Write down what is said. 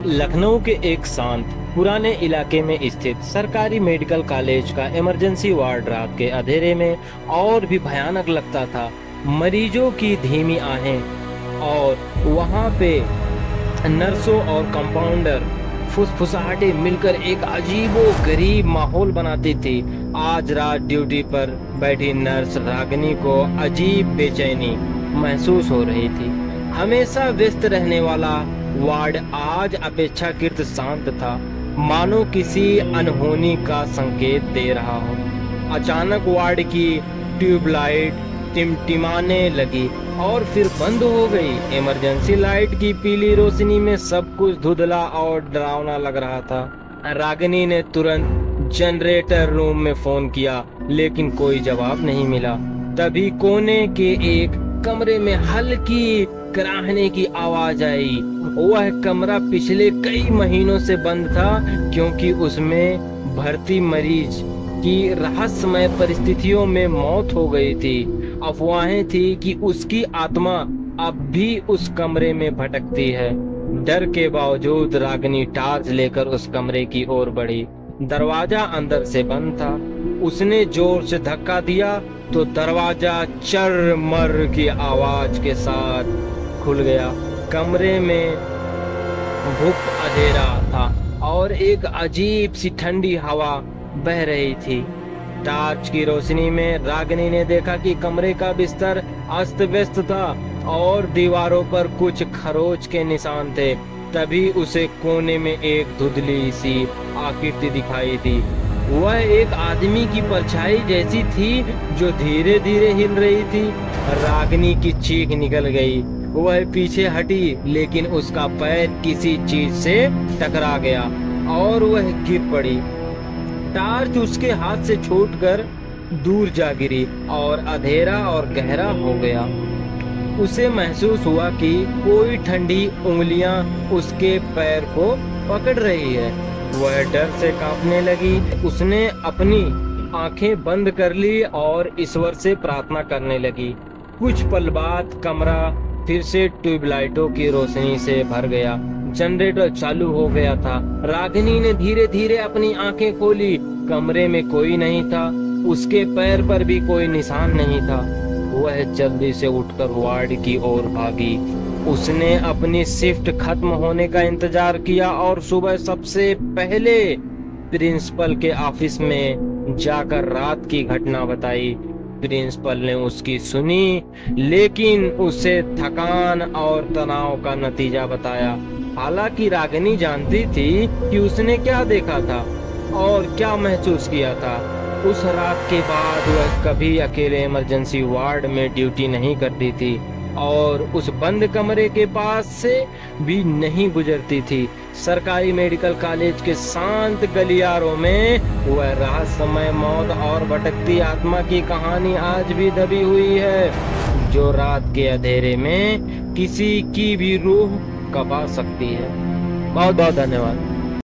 लखनऊ के एक शांत पुराने इलाके में स्थित सरकारी मेडिकल कॉलेज का इमरजेंसी वार्ड रात के अंधेरे में और भी भयानक लगता था। मरीजों की धीमी आहें और वहां पे नर्सों और कंपाउंडर फुसफुसाहटें मिलकर एक अजीबो गरीब माहौल बनाती थी। आज रात ड्यूटी पर बैठी नर्स रागिनी को अजीब बेचैनी महसूस हो रही थी। हमेशा व्यस्त रहने वाला वार्ड आज अपेक्षाकृत शांत था, मानो किसी अनहोनी का संकेत दे रहा हो। अचानक वार्ड की ट्यूबलाइट टिमटिमाने लगी और फिर बंद हो गई। इमरजेंसी लाइट की पीली रोशनी में सब कुछ धुंधला और डरावना लग रहा था। रागिनी ने तुरंत जनरेटर रूम में फोन किया, लेकिन कोई जवाब नहीं मिला। तभी कोने के एक कमरे में हल्की कराहने की आवाज आई। वह कमरा पिछले कई महीनों से बंद था, क्योंकि उसमें भर्ती मरीज की रहस्यमय परिस्थितियों में मौत हो गई थी। अफवाहें थी कि उसकी आत्मा अब भी उस कमरे में भटकती है। डर के बावजूद रागिनी टार्च लेकर उस कमरे की ओर बढ़ी। दरवाजा अंदर से बंद था। उसने जोर से धक्का दिया तो दरवाजा चरमर की आवाज के साथ खुल गया। कमरे में गुप्त अंधेरा था और एक अजीब सी ठंडी हवा बह रही थी। टार्च की रोशनी में रागिनी ने देखा कि कमरे का बिस्तर अस्त व्यस्त था और दीवारों पर कुछ खरोच के निशान थे। तभी उसे कोने में एक धुंधली सी आकृति दिखाई दी। वह एक आदमी की परछाई जैसी थी जो धीरे धीरे हिल रही थी। रागिनी की चीख निकल गई। वह पीछे हटी, लेकिन उसका पैर किसी चीज से टकरा गया और वह गिर पड़ी। टार्च उसके हाथ से छूटकर दूर जा गिरी और अंधेरा और गहरा हो गया। उसे महसूस हुआ कि कोई ठंडी उंगलियां उसके पैर को पकड़ रही है। वह डर से कांपने लगी। उसने अपनी आंखें बंद कर ली और ईश्वर से प्रार्थना करने लगी। कुछ पल बाद कमरा फिर से ट्यूबलाइटों की रोशनी से भर गया। जनरेटर चालू हो गया था। रागिनी ने धीरे धीरे अपनी आंखें खोली। कमरे में कोई नहीं था। उसके पैर पर भी कोई निशान नहीं था। वह जल्दी से उठकर वार्ड की ओर भागी। उसने अपनी शिफ्ट खत्म होने का इंतजार किया और सुबह सबसे पहले प्रिंसिपल के ऑफिस में जाकर रात की घटना बताई। प्रिंसिपल ने उसकी सुनी, लेकिन उसे थकान और तनाव का नतीजा बताया। हालांकि रागिनी जानती थी कि उसने क्या देखा था और क्या महसूस किया था। उस रात के बाद वह कभी अकेले इमरजेंसी वार्ड में ड्यूटी नहीं करती थी और उस बंद कमरे के पास से भी नहीं गुजरती थी। सरकारी मेडिकल कॉलेज के शांत गलियारों में वह रहस्यमय मौत और भटकती आत्मा की कहानी आज भी दबी हुई है, जो रात के अंधेरे में किसी की भी रूह कपा सकती है। बहुत बहुत धन्यवाद।